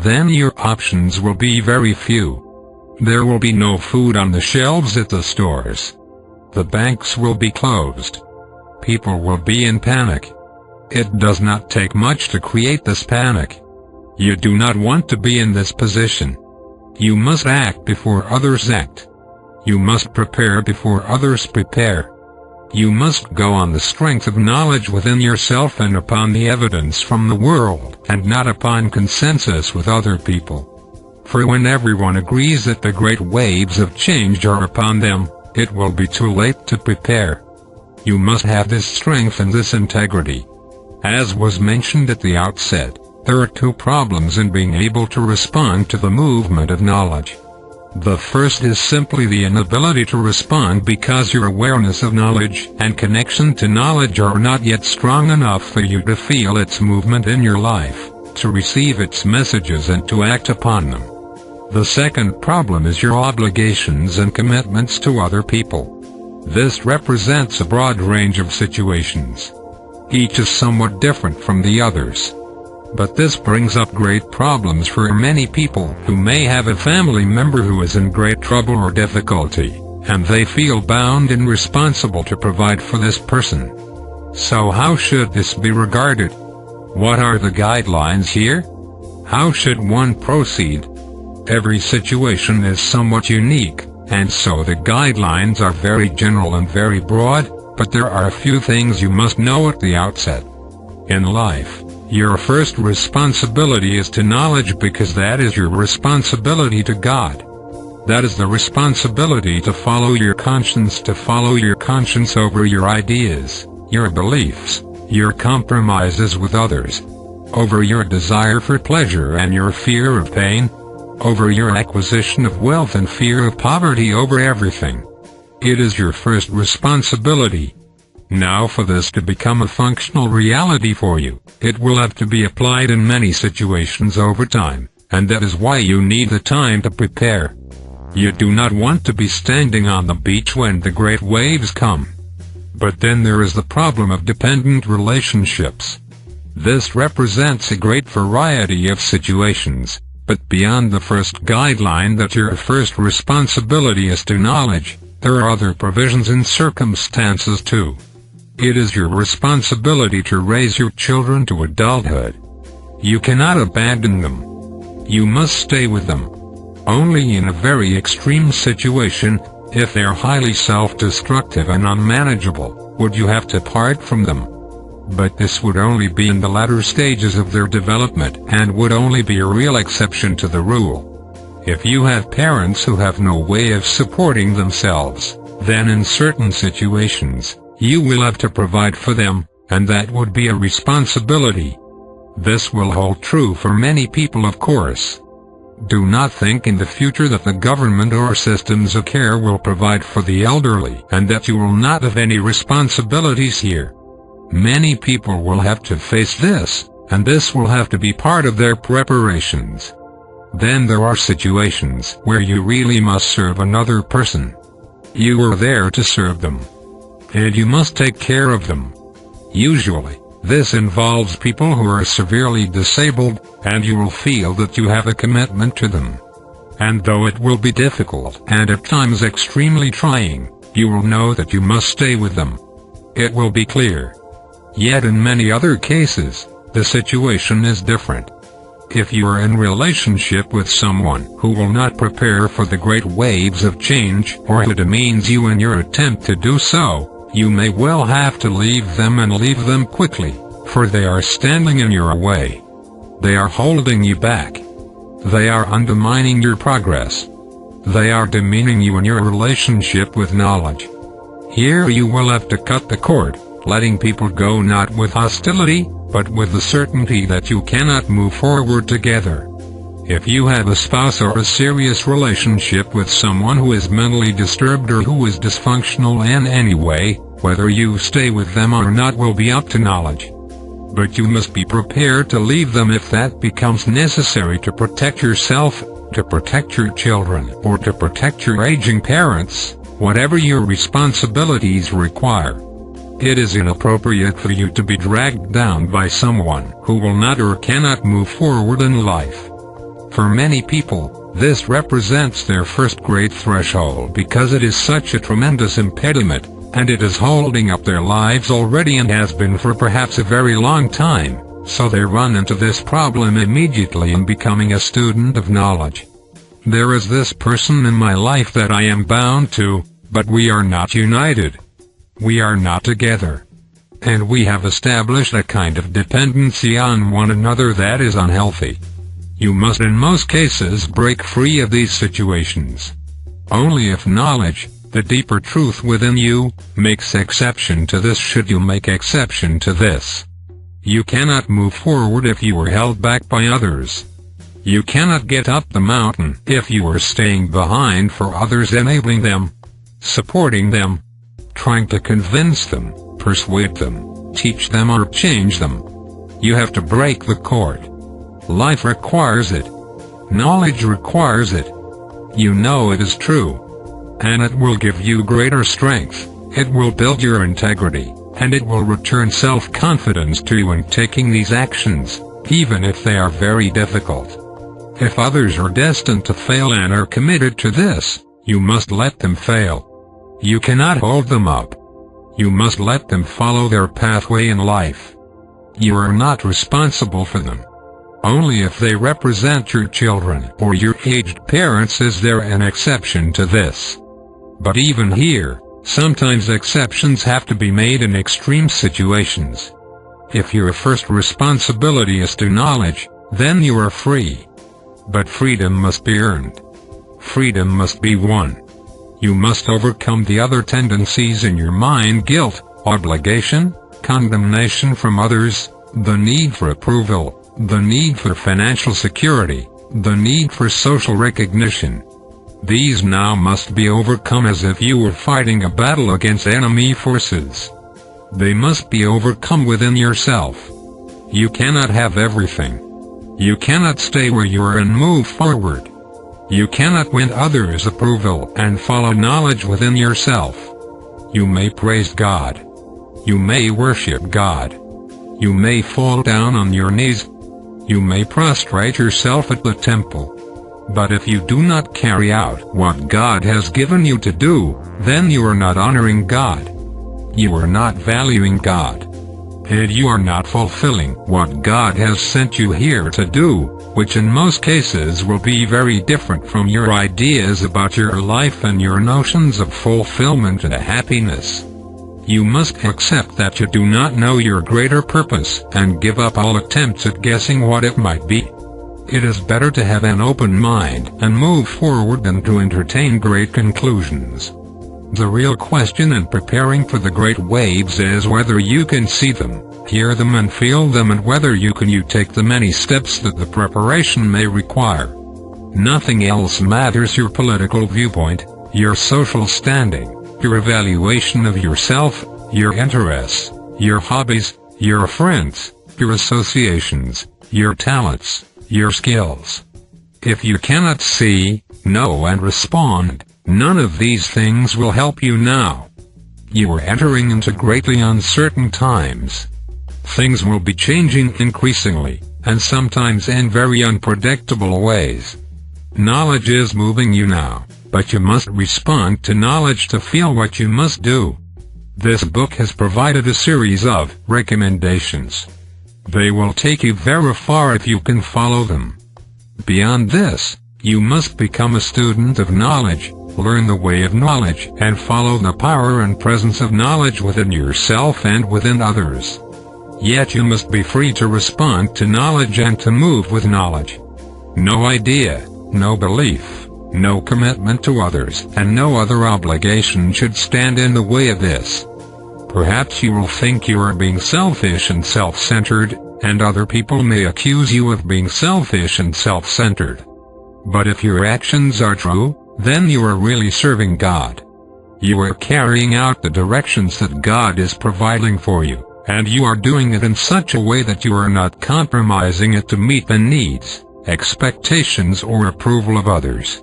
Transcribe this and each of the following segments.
then your options will be very few. There will be no food on the shelves at the stores. The banks will be closed. People will be in panic. It does not take much to create this panic. You do not want to be in this position. You must act before others act. You must prepare before others prepare. You must go on the strength of knowledge within yourself and upon the evidence from the world, and not upon consensus with other people. For when everyone agrees that the great waves of change are upon them, it will be too late to prepare. You must have this strength and this integrity. As was mentioned at the outset, there are two problems in being able to respond to the movement of knowledge. The first is simply the inability to respond because your awareness of knowledge and connection to knowledge are not yet strong enough for you to feel its movement in your life, to receive its messages and to act upon them. The second problem is your obligations and commitments to other people. This represents a broad range of situations. Each is somewhat different from the others. But this brings up great problems for many people who may have a family member who is in great trouble or difficulty, and they feel bound and responsible to provide for this person. So how should this be regarded? What are the guidelines here? How should one proceed? Every situation is somewhat unique, and so the guidelines are very general and very broad, but there are a few things you must know at the outset. In life, your first responsibility is to knowledge, because that is your responsibility to God. That is the responsibility to follow your conscience over your ideas, your beliefs, your compromises with others, over your desire for pleasure and your fear of pain, over your acquisition of wealth and fear of poverty, over everything. It is your first responsibility. Now, for this to become a functional reality for you, it will have to be applied in many situations over time, and that is why you need the time to prepare. You do not want to be standing on the beach when the great waves come. But then there is the problem of dependent relationships. This represents a great variety of situations, but beyond the first guideline that your first responsibility is to knowledge, there are other provisions and circumstances too. It is your responsibility to raise your children to adulthood. You cannot abandon them. You must stay with them. Only in a very extreme situation, if they are highly self-destructive and unmanageable, would you have to part from them. But this would only be in the latter stages of their development, and would only be a real exception to the rule. If you have parents who have no way of supporting themselves, then in certain situations, you will have to provide for them, and that would be a responsibility. This will hold true for many people, of course. Do not think in the future that the government or systems of care will provide for the elderly, and that you will not have any responsibilities here. Many people will have to face this, and this will have to be part of their preparations. Then there are situations where you really must serve another person. You are there to serve them, and you must take care of them. Usually, this involves people who are severely disabled, and you will feel that you have a commitment to them. And though it will be difficult and at times extremely trying, you will know that you must stay with them. It will be clear. Yet in many other cases, the situation is different. If you are in relationship with someone who will not prepare for the great waves of change, or who demeans you in your attempt to do so, you may well have to leave them, and leave them quickly, for they are standing in your way. They are holding you back. They are undermining your progress. They are demeaning you in your relationship with knowledge. Here you will have to cut the cord, letting people go not with hostility, but with the certainty that you cannot move forward together. If you have a spouse or a serious relationship with someone who is mentally disturbed or who is dysfunctional in any way, whether you stay with them or not will be up to knowledge. But you must be prepared to leave them if that becomes necessary to protect yourself, to protect your children, or to protect your aging parents, whatever your responsibilities require. It is inappropriate for you to be dragged down by someone who will not or cannot move forward in life. For many people, this represents their first great threshold because it is such a tremendous impediment, and it is holding up their lives already and has been for perhaps a very long time, so they run into this problem immediately in becoming a student of knowledge. There is this person in my life that I am bound to, but we are not united. We are not together. And we have established a kind of dependency on one another that is unhealthy. You must in most cases break free of these situations. Only if knowledge, the deeper truth within you, makes exception to this should you make exception to this. You cannot move forward if you are held back by others. You cannot get up the mountain if you are staying behind for others, enabling them, supporting them, trying to convince them, persuade them, teach them or change them. You have to break the cord. Life requires it. Knowledge requires it. You know it is true. And it will give you greater strength, it will build your integrity, and it will return self-confidence to you in taking these actions, even if they are very difficult. If others are destined to fail and are committed to this, you must let them fail. You cannot hold them up. You must let them follow their pathway in life. You are not responsible for them. Only if they represent your children or your aged parents is there an exception to this. But even here, sometimes exceptions have to be made in extreme situations. If your first responsibility is to knowledge, then you are free. But freedom must be earned. Freedom must be won. You must overcome the other tendencies in your mind: guilt, obligation, condemnation from others, the need for approval, the need for financial security, the need for social recognition. These now must be overcome as if you were fighting a battle against enemy forces. They must be overcome within yourself. You cannot have everything. You cannot stay where you are and move forward. You cannot win others' approval and follow knowledge within yourself. You may praise God. You may worship God. You may fall down on your knees. You may prostrate yourself at the temple. But if you do not carry out what God has given you to do, then you are not honoring God. You are not valuing God. And you are not fulfilling what God has sent you here to do, which in most cases will be very different from your ideas about your life and your notions of fulfillment and happiness. You must accept that you do not know your greater purpose and give up all attempts at guessing what it might be. It is better to have an open mind and move forward than to entertain great conclusions. The real question in preparing for the great waves is whether you can see them, hear them and feel them, and whether you can take the many steps that the preparation may require. Nothing else matters: your political viewpoint, your social standing, your evaluation of yourself, your interests, your hobbies, your friends, your associations, your talents, your skills. If you cannot see, know and respond, none of these things will help you now. You are entering into greatly uncertain times. Things will be changing increasingly, and sometimes in very unpredictable ways. Knowledge is moving you now, but you must respond to knowledge to feel what you must do. This book has provided a series of recommendations. They will take you very far if you can follow them. Beyond this, you must become a student of knowledge, learn the way of knowledge, and follow the power and presence of knowledge within yourself and within others. Yet you must be free to respond to knowledge and to move with knowledge. No idea, no belief, no commitment to others, and no other obligation should stand in the way of this. Perhaps you will think you are being selfish and self-centered, and other people may accuse you of being selfish and self-centered. But if your actions are true, then you are really serving God. You are carrying out the directions that God is providing for you, and you are doing it in such a way that you are not compromising it to meet the needs, expectations or approval of others.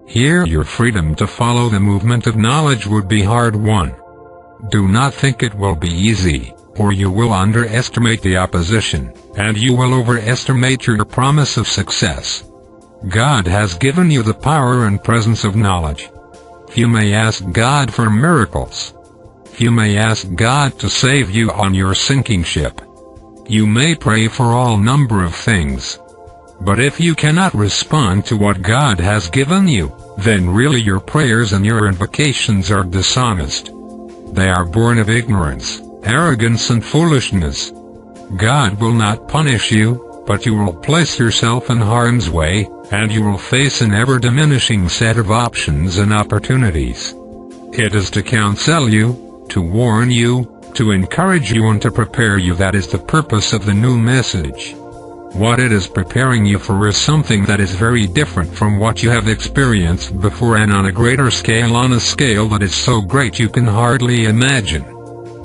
Here your freedom to follow the movement of knowledge would be hard-won. Do not think it will be easy, or you will underestimate the opposition, and you will overestimate your promise of success. God has given you the power and presence of knowledge. You may ask God for miracles. You may ask God to save you on your sinking ship. You may pray for all number of things. But if you cannot respond to what God has given you, then really your prayers and your invocations are dishonest. They are born of ignorance, arrogance and foolishness. God will not punish you, but you will place yourself in harm's way, and you will face an ever-diminishing set of options and opportunities. It is to counsel you, to warn you, to encourage you and to prepare you. That is the purpose of the new message. What it is preparing you for is something that is very different from what you have experienced before, and on a greater scale, on a scale that is so great you can hardly imagine.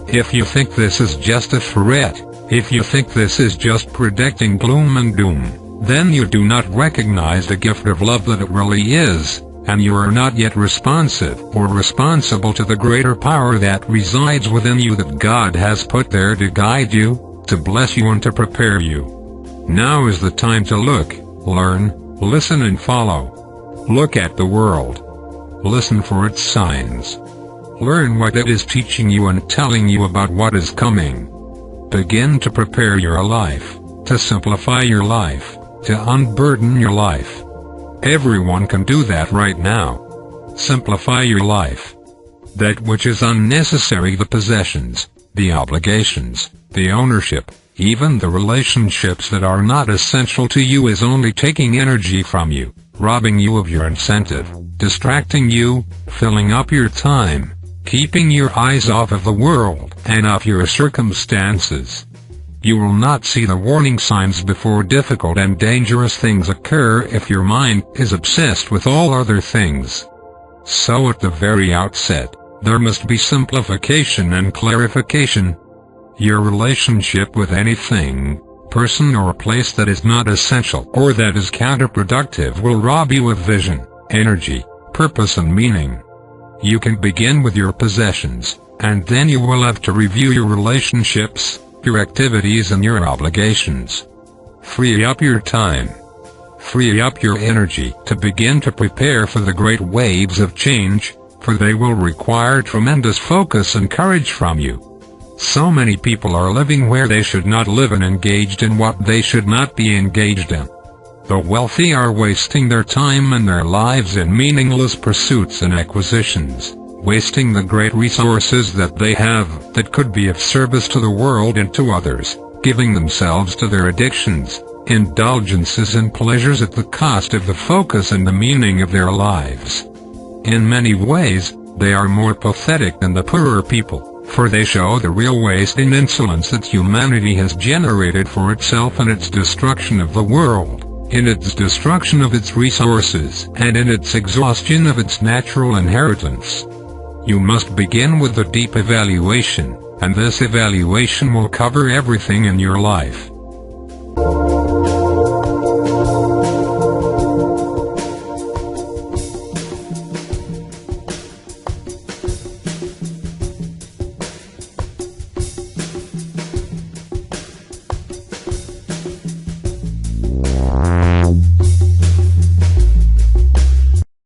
If you think this is just a threat, if you think this is just predicting gloom and doom, then you do not recognize the gift of love that it really is, and you are not yet responsive or responsible to the greater power that resides within you, that God has put there to guide you, to bless you and to prepare you. Now is the time to look, learn, listen and follow. Look at the world. Listen for its signs. Learn what it is teaching you and telling you about what is coming. Begin to prepare your life, to simplify your life, to unburden your life. Everyone can do that right now. Simplify your life. That which is unnecessary, the possessions, the obligations, the ownership, even the relationships that are not essential to you, is only taking energy from you, robbing you of your incentive, distracting you, filling up your time, keeping your eyes off of the world and off your circumstances. You will not see the warning signs before difficult and dangerous things occur if your mind is obsessed with all other things. So at the very outset, there must be simplification and clarification. Your relationship with anything, person or place that is not essential or that is counterproductive will rob you of vision, energy, purpose and meaning. You can begin with your possessions, and then you will have to review your relationships, your activities and your obligations. Free up your time. Free up your energy to begin to prepare for the great waves of change, for they will require tremendous focus and courage from you. So many people are living where they should not live and engaged in what they should not be engaged in. The wealthy are wasting their time and their lives in meaningless pursuits and acquisitions, wasting the great resources that they have that could be of service to the world and to others, giving themselves to their addictions, indulgences and pleasures at the cost of the focus and the meaning of their lives. In many ways, they are more pathetic than the poorer people, for they show the real waste and insolence that humanity has generated for itself in its destruction of the world, in its destruction of its resources, and in its exhaustion of its natural inheritance. You must begin with a deep evaluation, and this evaluation will cover everything in your life.